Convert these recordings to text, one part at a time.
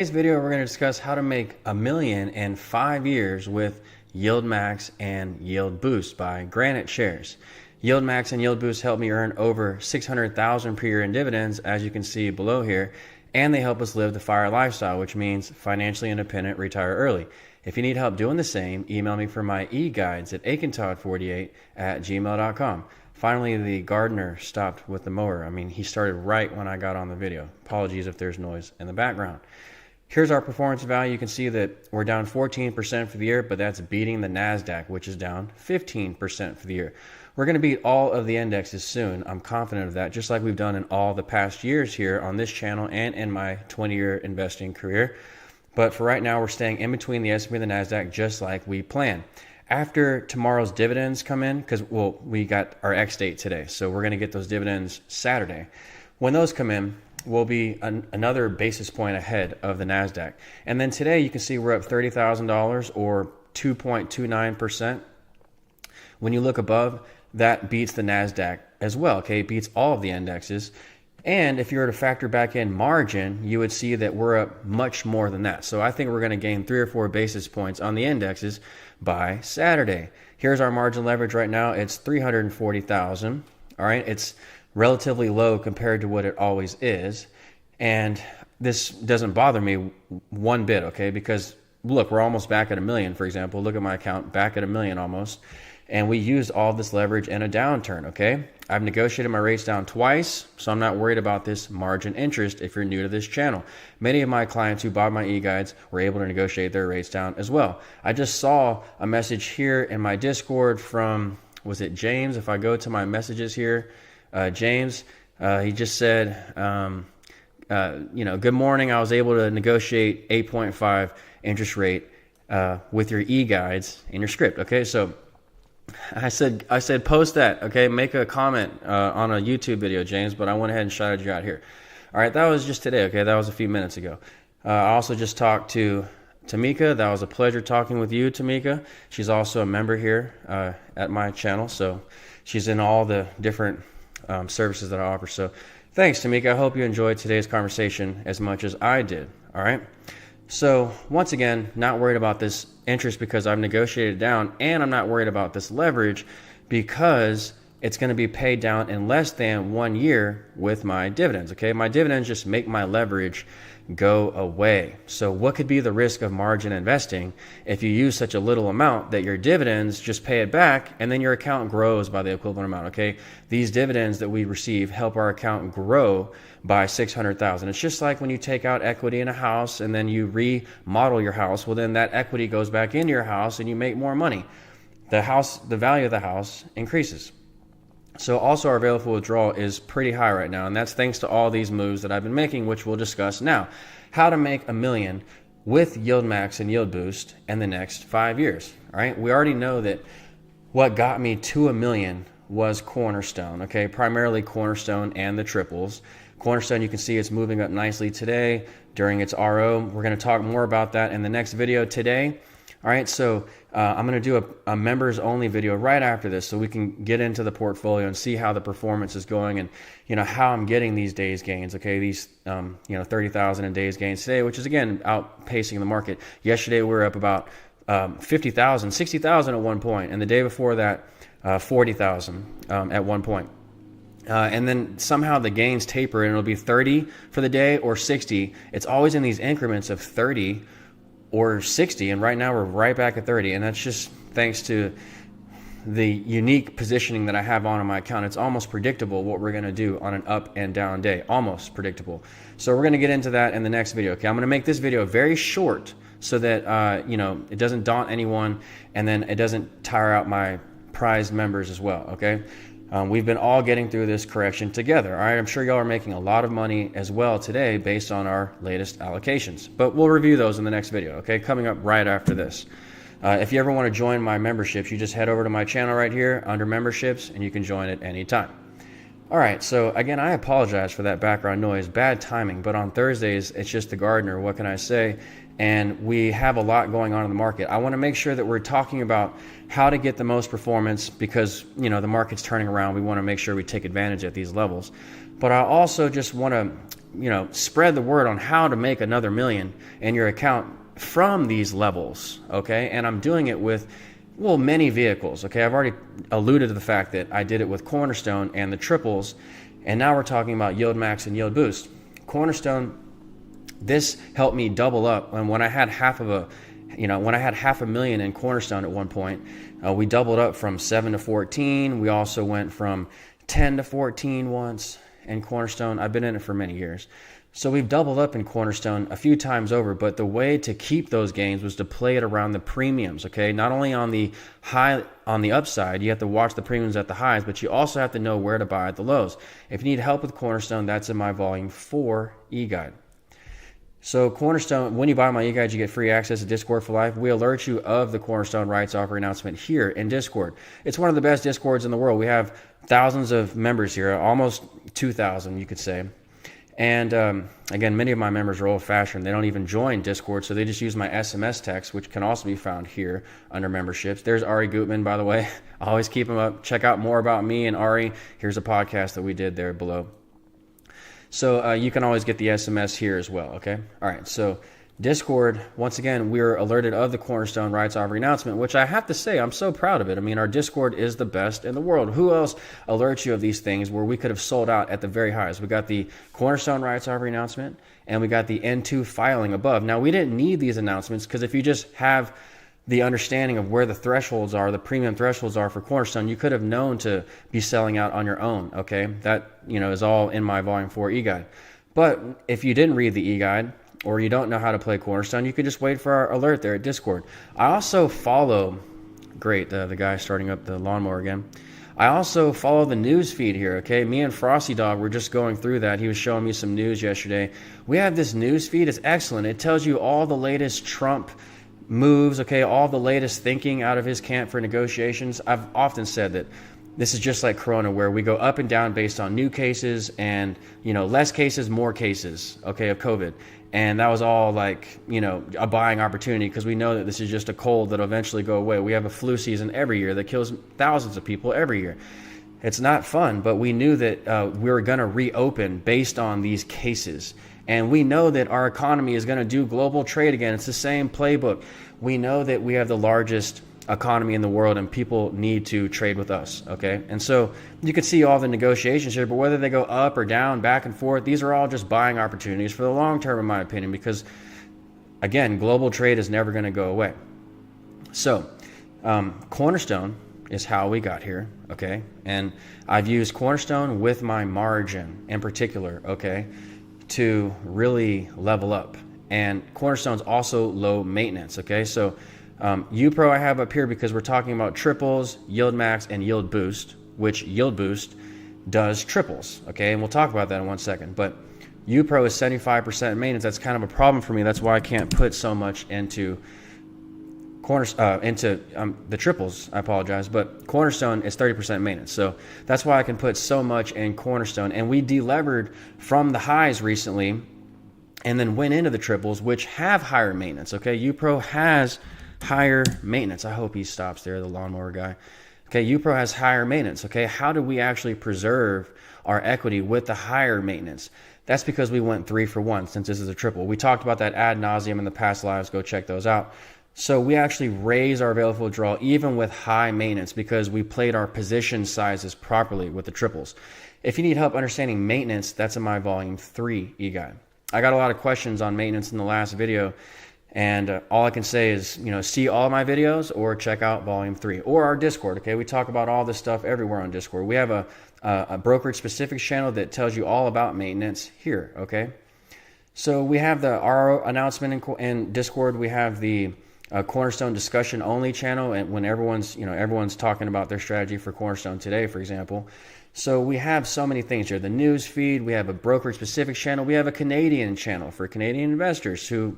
Today's video, we're going to discuss how to make $1 million in 5 years with Yieldmax and YieldBoost by GraniteShares. Yieldmax and YieldBoost help me earn over $600,000 per year in dividends, as you can see below here, and they help us live the FIRE lifestyle, which means financially independent, retire early. If you need help doing the same, email me for my e-guides at aikentod48@gmail.com. Finally, the gardener stopped with the mower. He started right when I got on the video. Apologies if there's noise in the background. Here's our performance value. You can see that we're down 14% for the year, but that's beating the NASDAQ, which is down 15% for the year. We're going to beat all of the indexes soon. I'm confident of that, just like we've done in all the past years here on this channel and in my 20-year investing career. But for right now, we're staying in between the S&P and the NASDAQ, just like we planned. After tomorrow's dividends come in, because we got our X date today, so we're going to get those dividends Saturday. When those come in, we'll be another basis point ahead of the NASDAQ. And then today you can see we're up $30,000 or 2.29%. When you look above, that beats the NASDAQ as well. Okay, it beats all of the indexes. And if you were to factor back in margin, you would see that we're up much more than that. So I think we're going to gain 3 or 4 basis points on the indexes by Saturday. Here's our margin leverage right now. It's 340,000. All right, it's relatively low compared to what it always is. And this doesn't bother me one bit, okay? Because look, we're almost back at $1 million, for example. Look at my account, back at $1 million almost. And we used all this leverage in a downturn, okay? I've negotiated my rates down twice, so I'm not worried about this margin interest if you're new to this channel. Many of my clients who bought my e-guides were able to negotiate their rates down as well. I just saw a message here in my Discord from, was it James? If I go to my messages here, James, he just said, good morning. I was able to negotiate 8.5 interest rate with your e-guides in your script. Okay, so I said post that. Okay, make a comment on a YouTube video, James. But I went ahead and shouted you out here. All right, that was just today. Okay, that was a few minutes ago. I also just talked to Tamika. That was a pleasure talking with you, Tamika. She's also a member here at my channel, so she's in all the different services that I offer. So thanks, Tamika. I hope you enjoyed today's conversation as much as I did. All right. So once again, not worried about this interest because I've negotiated down, and I'm not worried about this leverage because it's going to be paid down in less than 1 year with my dividends. Okay. My dividends just make my leverage go away. So what could be the risk of margin investing if you use such a little amount that your dividends just pay it back and then your account grows by the equivalent amount? Okay, these dividends that we receive help our account grow by $600,000. It's just like when you take out equity in a house and then you remodel your house. Well, then that equity goes back into your house and you make more money. The value of the house increases. So also our available withdrawal is pretty high right now, and that's thanks to all these moves that I've been making, which we'll discuss now. How to make $1 million with Yieldmax and YieldBoost in the next 5 years. All right, we already know that what got me to $1 million was Cornerstone. Okay, primarily Cornerstone and the triples. Cornerstone, you can see it's moving up nicely today during its RO. We're going to talk more about that in the next video today. All right, so I'm going to do a members only video right after this so we can get into the portfolio and see how the performance is going and how I'm getting these days gains. Okay, these 30,000 in days gains today, which is again outpacing the market. Yesterday we were up about 50,000, 60,000 at one point, and the day before that 40,000 at one point. And then somehow the gains taper and it'll be 30 for the day or 60. It's always in these increments of 30 or 60, and right now we're right back at 30, and that's just thanks to the unique positioning that I have on my account. It's almost predictable what we're going to do on an up and down day, almost predictable. So we're going to get into that in the next video. Okay, I'm going to make this video very short so that it doesn't daunt anyone, and then it doesn't tire out my prized members as well. Okay. We've been all getting through this correction together. All right, I'm sure y'all are making a lot of money as well today based on our latest allocations, but we'll review those in the next video, okay? Coming up right after this. If you ever want to join my memberships, you just head over to my channel right here under memberships and you can join at any time. All right, so again, I apologize for that background noise, bad timing, but on Thursdays, it's just the gardener, what can I say? And we have a lot going on in the market. I want to make sure that we're talking about how to get the most performance because, the market's turning around. We want to make sure we take advantage at these levels. But I also just want to spread the word on how to make another million in your account from these levels, okay? And I'm doing it with, well, many vehicles, okay? I've already alluded to the fact that I did it with Cornerstone and the triples, and now we're talking about Yieldmax and YieldBoost. Cornerstone, this helped me double up. And when I had half a million in Cornerstone at one point, we doubled up from 7 to 14. We also went from 10 to 14 once in Cornerstone. I've been in it for many years. So we've doubled up in Cornerstone a few times over, but the way to keep those gains was to play it around the premiums, okay? Not only on the high, on the upside, you have to watch the premiums at the highs, but you also have to know where to buy at the lows. If you need help with Cornerstone, that's in my Volume 4 e-guide. So Cornerstone, when you buy my e-guide, you get free access to Discord for life. We alert you of the Cornerstone rights offer announcement here in Discord. It's one of the best Discords in the world. We have thousands of members here, almost 2,000, you could say. And again, many of my members are old-fashioned. They don't even join Discord, so they just use my SMS text, which can also be found here under memberships. There's Ari Gutman, by the way. I always keep him up. Check out more about me and Ari. Here's a podcast that we did there below. So you can always get the SMS here as well, okay? All right, so Discord, once again, we're alerted of the Cornerstone rights offer announcement, which I have to say, I'm so proud of it. I mean, our Discord is the best in the world. Who else alerts you of these things where we could have sold out at the very highs? We got the Cornerstone rights offer announcement, and we got the N2 filing above. Now, we didn't need these announcements because if you just have the understanding of where the thresholds are, the premium thresholds are for Cornerstone, you could have known to be selling out on your own, okay? That, is all in my Volume 4 e-guide. But if you didn't read the e-guide, or you don't know how to play Cornerstone, you could just wait for our alert there at Discord. I also follow, the guy starting up the lawnmower again. I also follow the news feed here, okay? Me and Frosty Dog were just going through that. He was showing me some news yesterday. We have this news feed. It's excellent. It tells you all the latest Trump moves, okay? All the latest thinking out of his camp for negotiations. I've often said that this is just like Corona, where we go up and down based on new cases and, less cases, more cases, okay, of COVID. And that was all like, a buying opportunity because we know that this is just a cold that'll eventually go away. We have a flu season every year that kills thousands of people every year. It's not fun, but we knew that we were going to reopen based on these cases. And we know that our economy is going to do global trade again. It's the same playbook. We know that we have the largest economy in the world and people need to trade with us, okay? And so you can see all the negotiations here, but whether they go up or down, back and forth, these are all just buying opportunities for the long term, in my opinion, because, again, global trade is never going to go away. So Cornerstone is how we got here, okay? And I've used Cornerstone with my margin in particular, okay, to really level up. And Cornerstone's also low maintenance, okay? So UPRO I have up here because we're talking about triples, Yieldmax, and YieldBoost, which YieldBoost does triples, okay? And we'll talk about that in 1 second. But UPRO is 75% maintenance. That's kind of a problem for me. That's why I can't put so much into the triples. I apologize. But Cornerstone is 30% maintenance. So that's why I can put so much in Cornerstone. And we delevered from the highs recently and then went into the triples, which have higher maintenance, okay? UPRO has higher maintenance. I hope he stops there, the lawnmower guy. Okay, UPRO has higher maintenance. Okay, how do we actually preserve our equity with the higher maintenance? That's because we went 3 for 1 since this is a triple. We talked about that ad nauseum in the past lives. Go check those out. So we actually raise our available withdrawal even with high maintenance because we played our position sizes properly with the triples. If you need help understanding maintenance, that's in my Volume 3 e-guide. I got a lot of questions on maintenance in the last video. And all I can say is, see all of my videos or check out Volume 3 or our Discord, okay? We talk about all this stuff everywhere on Discord. We have a brokerage-specific channel that tells you all about maintenance here, okay? So we have the RO announcement in Discord. We have the Cornerstone discussion-only channel, and when everyone's talking about their strategy for Cornerstone today, for example. So we have so many things here. The news feed, we have a brokerage-specific channel. We have a Canadian channel for Canadian investors who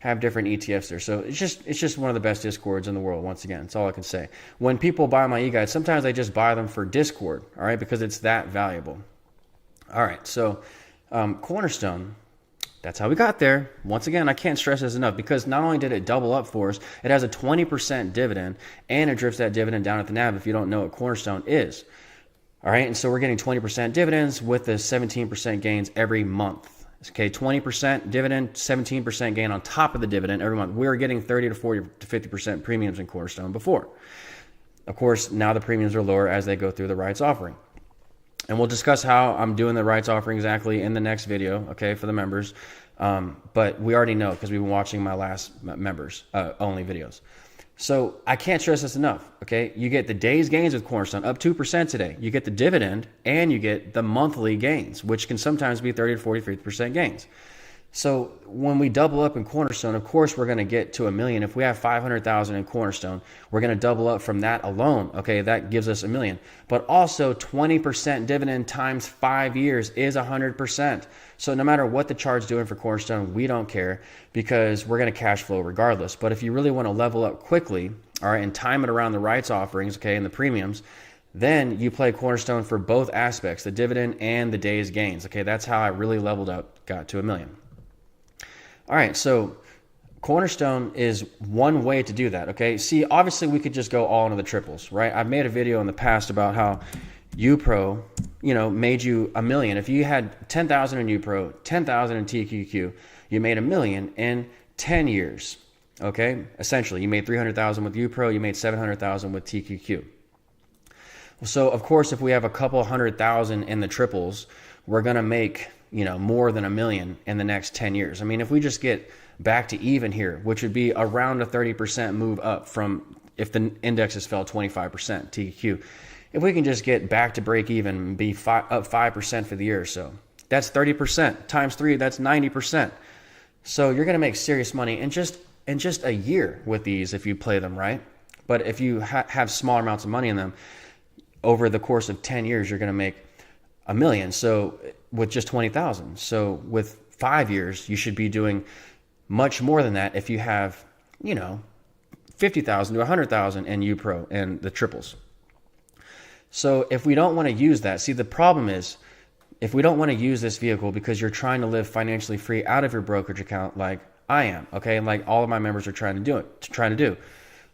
have different ETFs there. So it's just one of the best Discords in the world, once again. That's all I can say. When people buy my e-guides, sometimes I just buy them for Discord, all right, because it's that valuable. All right, so Cornerstone, that's how we got there. Once again, I can't stress this enough because not only did it double up for us, it has a 20% dividend, and it drifts that dividend down at the NAV if you don't know what Cornerstone is. All right, and so we're getting 20% dividends with the 17% gains every month. Okay, 20% dividend, 17% gain on top of the dividend every month. We were getting 30 to 40 to 50% premiums in Cornerstone before. Of course, now the premiums are lower as they go through the rights offering. And we'll discuss how I'm doing the rights offering exactly in the next video, okay, for the members. But we already know because we've been watching my last members only videos. So I can't stress this enough, okay? You get the day's gains with Cornerstone, up 2% today. You get the dividend, and you get the monthly gains, which can sometimes be 30 to 40, 50% gains. So when we double up in Cornerstone, of course, we're going to get to $1 million. If we have 500,000 in Cornerstone, we're going to double up from that alone, okay? That gives us $1 million. But also 20% dividend times 5 years is 100%. So no matter what the chart's doing for Cornerstone, we don't care because we're going to cash flow regardless. But if you really want to level up quickly, all right, and time it around the rights offerings, okay, and the premiums, then you play Cornerstone for both aspects, the dividend and the day's gains, okay? That's how I really leveled up, got to $1 million. All right, so Cornerstone is one way to do that, okay? See, obviously we could just go all into the triples, right? I've made a video in the past about how UPRO, made you $1 million. If you had 10,000 in UPRO, 10,000 in TQQ, you made $1 million in 10 years, okay? Essentially, you made 300,000 with UPRO, you made 700,000 with TQQ. So, of course, if we have a couple 100,000 in the triples, we're going to make more than $1 million in the next 10 years. I mean, if we just get back to even here, which would be around a 30% move up from if the indexes fell 25%, TQ. If we can just get back to break even and be up 5% for the year or so, that's 30% times 3, that's 90%. So you're going to make serious money in just a year with these if you play them right. But if you have smaller amounts of money in them, over the course of 10 years, you're going to make $1 million. So with just 20,000. So with 5 years, you should be doing much more than that if you have, 50,000 to 100,000 in UPRO and the triples. So if we don't want to use that, see, the problem is if we don't want to use this vehicle because you're trying to live financially free out of your brokerage account like I am, okay, and like all of my members are trying to do,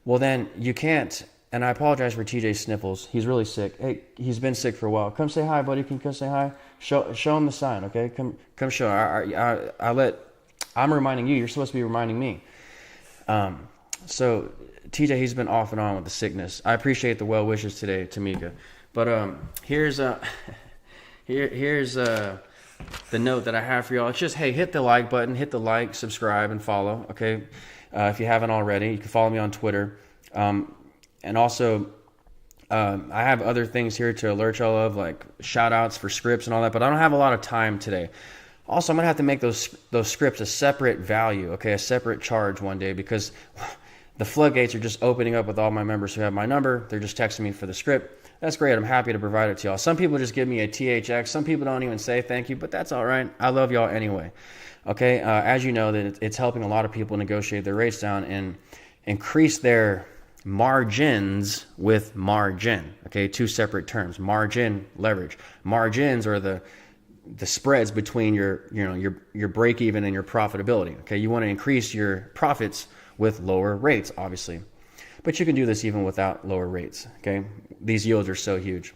well, then you can't. And I apologize for TJ Sniffles. He's really sick. Hey, he's been sick for a while. Come say hi, buddy. Can you come say hi? Show him the sign, okay? Come show. I'm reminding you. You're supposed to be reminding me. So TJ, he's been off and on with the sickness. I appreciate the well wishes today, Tamika. But here's the note that I have for y'all. It's just, hey, hit the like button, hit the like, subscribe, and follow. Okay, if you haven't already, you can follow me on Twitter. And also, I have other things here to alert y'all of, like shout outs for scripts and all that, but I don't have a lot of time today. Also, I'm going to have to make those scripts a separate value, okay, a separate charge one day, because the floodgates are just opening up with all my members who have my number. They're just texting me for the script. That's great. I'm happy to provide it to y'all. Some people just give me a THX. Some people don't even say thank you, but that's all right. I love y'all anyway. Okay, as you know, that it's helping a lot of people negotiate their rates down and increase their margins with margin. Okay, two separate terms: margin, leverage. Margins are the spreads between your break even and your profitability. Okay, you want to increase your profits with lower rates, obviously, but you can do this even without lower rates. Okay, these yields are so huge.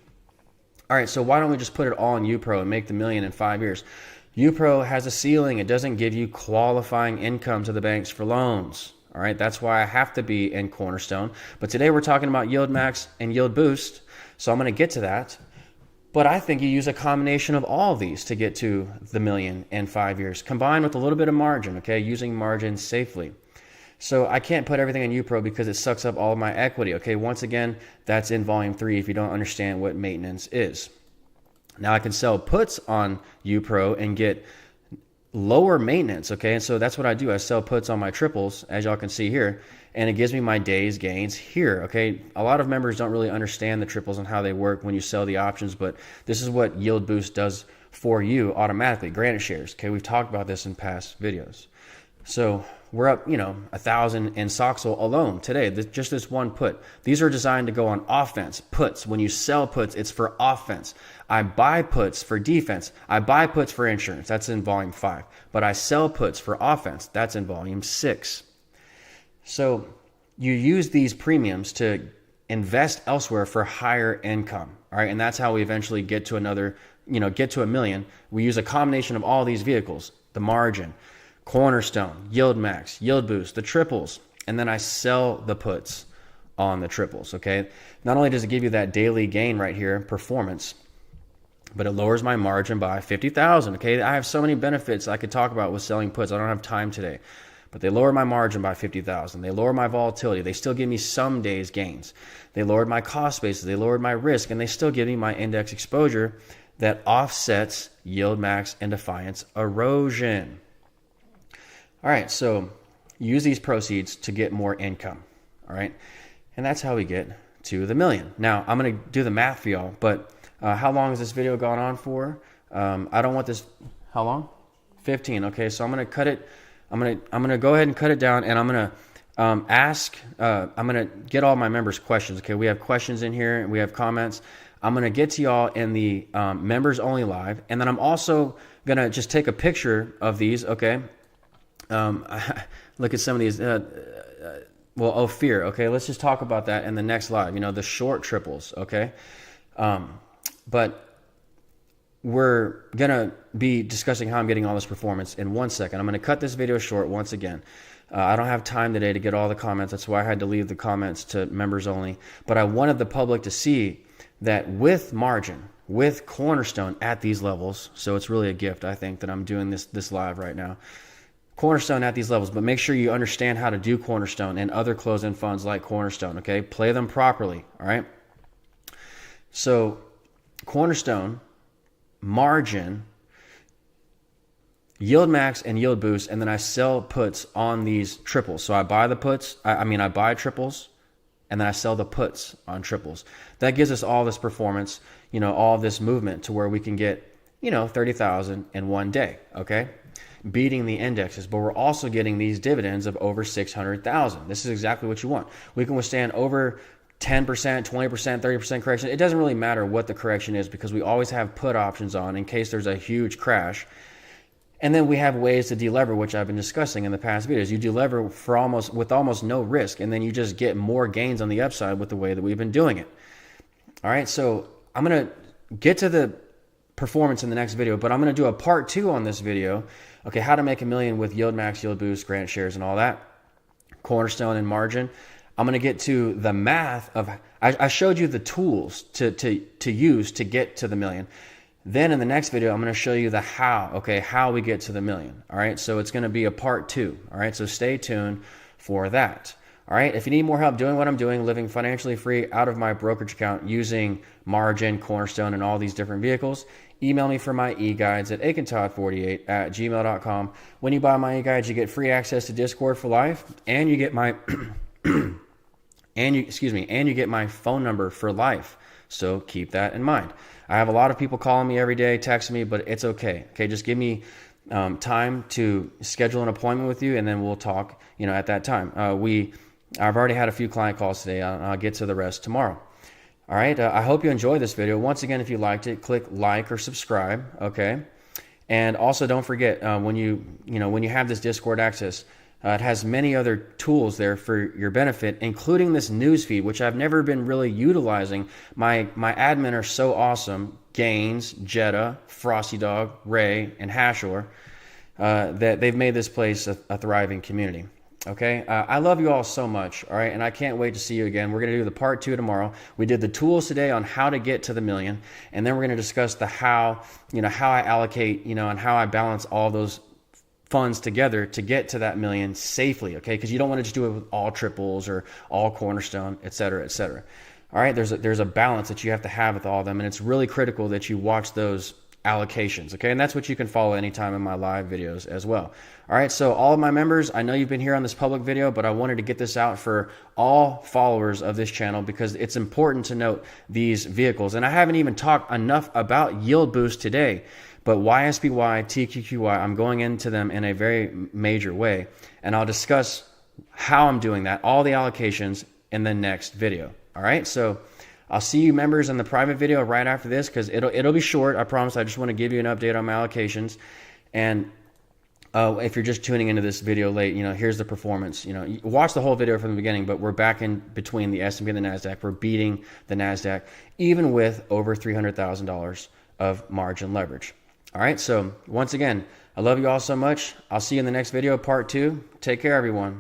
All right, so why don't we just put it all in UPRO and make the $1 million in 5 years? UPRO has a ceiling. It doesn't give you qualifying income to the banks for loans. All right, that's why I have to be in Cornerstone. But today we're talking about Yieldmax and YieldBoost, so I'm going to get to that. But I think you use a combination of all of these to get to the $1 million in 5 years, combined with a little bit of margin, okay, using margin safely. So I can't put everything in UPRO because it sucks up all of my equity, okay? Once again, that's in volume 3 if you don't understand what maintenance is. Now I can sell puts on UPRO and get lower maintenance, okay? And so that's what I do. I sell puts on my triples, as y'all can see here, and it gives me my day's gains here, okay? A lot of members don't really understand the triples and how they work when you sell the options, but this is what YieldBoost does for you automatically. GraniteShares, okay? We've talked about this in past videos. So we're up, 1,000 in Soxel alone today, just this one put. These are designed to go on offense, puts. When you sell puts, it's for offense. I buy puts for defense. I buy puts for insurance. That's in volume 5. But I sell puts for offense. That's in volume 6. So you use these premiums to invest elsewhere for higher income. All right. And that's how we eventually get to get to $1 million. We use a combination of all these vehicles: the margin, Cornerstone, Yieldmax, YieldBoost, the triples, and then I sell the puts on the triples, okay? Not only does it give you that daily gain right here, performance, but it lowers my margin by 50,000, okay? I have so many benefits I could talk about with selling puts. I don't have time today, but they lower my margin by 50,000. They lower my volatility. They still give me some days gains. They lowered my cost basis. They lowered my risk, and they still give me my index exposure that offsets Yieldmax and Defiance erosion. All right, so use these proceeds to get more income, all right? And that's how we get to the million. Now, I'm going to do the math for y'all, but how long has this video gone on for? I don't want this, how long? 15, okay, so I'm going to cut it. I'm going to go ahead and cut it down, and I'm going to I'm going to get all my members' questions, okay? We have questions in here, and we have comments. I'm going to get to y'all in the members only live, and then I'm also going to just take a picture of these, okay? Look at some of these, Fear, okay? Let's just talk about that in the next live, the short triples, okay? But we're going to be discussing how I'm getting all this performance in 1 second. I'm going to cut this video short once again. I don't have time today to get all the comments. That's why I had to leave the comments to members only. But I wanted the public to see that with margin, with Cornerstone at these levels, so it's really a gift, I think, that I'm doing this live right now. Cornerstone at these levels, but make sure you understand how to do Cornerstone and other closed-end funds like Cornerstone, okay? Play them properly, all right? So Cornerstone, margin, Yieldmax and YieldBoost, and then I sell puts on these triples. So I buy the puts, I buy triples, and then I sell the puts on triples. That gives us all this performance, all this movement to where we can get, 30,000 in 1 day, okay? Beating the indexes, but we're also getting these dividends of over 600,000. This is exactly what you want. We can withstand over 10%, 20%, 30% correction. It doesn't really matter what the correction is because we always have put options on in case there's a huge crash. And then we have ways to delever, which I've been discussing in the past videos. You delever with almost no risk, and then you just get more gains on the upside with the way that we've been doing it. All right, so I'm going to get to the performance in the next video, but I'm going to do a part 2 on this video. Okay, how to make $1 million with Yieldmax, YieldBoost, GraniteShares, and all that. Cornerstone and margin. I'm going to get to the math of, I showed you the tools to use to get to the $1 million. Then in the next video, I'm going to show you the how, okay, how we get to the $1 million. All right, so it's going to be a part 2. All right, so stay tuned for that. All right, if you need more help doing what I'm doing, living financially free out of my brokerage account using margin, Cornerstone, and all these different vehicles, email me for my e-guides at aikentod48@gmail.com. When you buy my e-guides, you get free access to Discord for life, and you get my and you get my phone number for life. So keep that in mind. I have a lot of people calling me every day, texting me, but it's okay. Okay, just give me time to schedule an appointment with you, and then we'll talk. At that time. I've already had a few client calls today. I'll get to the rest tomorrow. All right. I hope you enjoyed this video. Once again, if you liked it, click like or subscribe. Okay. And also don't forget when you have this Discord access, it has many other tools there for your benefit, including this news feed, which I've never been really utilizing. My admin are so awesome. Gaines, Jetta, Frosty Dog, Ray, and Hashor, that they've made this place a thriving community. Okay, I love you all so much, all right, and I can't wait to see you again. We're going to do the part 2 tomorrow. We did the tools today on how to get to the $1 million, and then we're going to discuss the how I allocate, and how I balance all those funds together to get to that $1 million safely, okay, because you don't want to just do it with all triples or all Cornerstone, et cetera, et cetera. All right, there's a balance that you have to have with all of them, and it's really critical that you watch those allocations, okay? And that's what you can follow anytime in my live videos as well. All right, so all of my members, I know you've been here on this public video, but I wanted to get this out for all followers of this channel because it's important to note these vehicles. And I haven't even talked enough about YieldBoost today, but YSBY, TQQY, I'm going into them in a very major way. And I'll discuss how I'm doing that, all the allocations in the next video. All right, so I'll see you members in the private video right after this because it'll be short. I promise. I just want to give you an update on my allocations. And if you're just tuning into this video late, here's the performance. Watch the whole video from the beginning, but we're back in between the S&P and the NASDAQ. We're beating the NASDAQ, even with over $300,000 of margin leverage. All right, so once again, I love you all so much. I'll see you in the next video, part 2. Take care, everyone.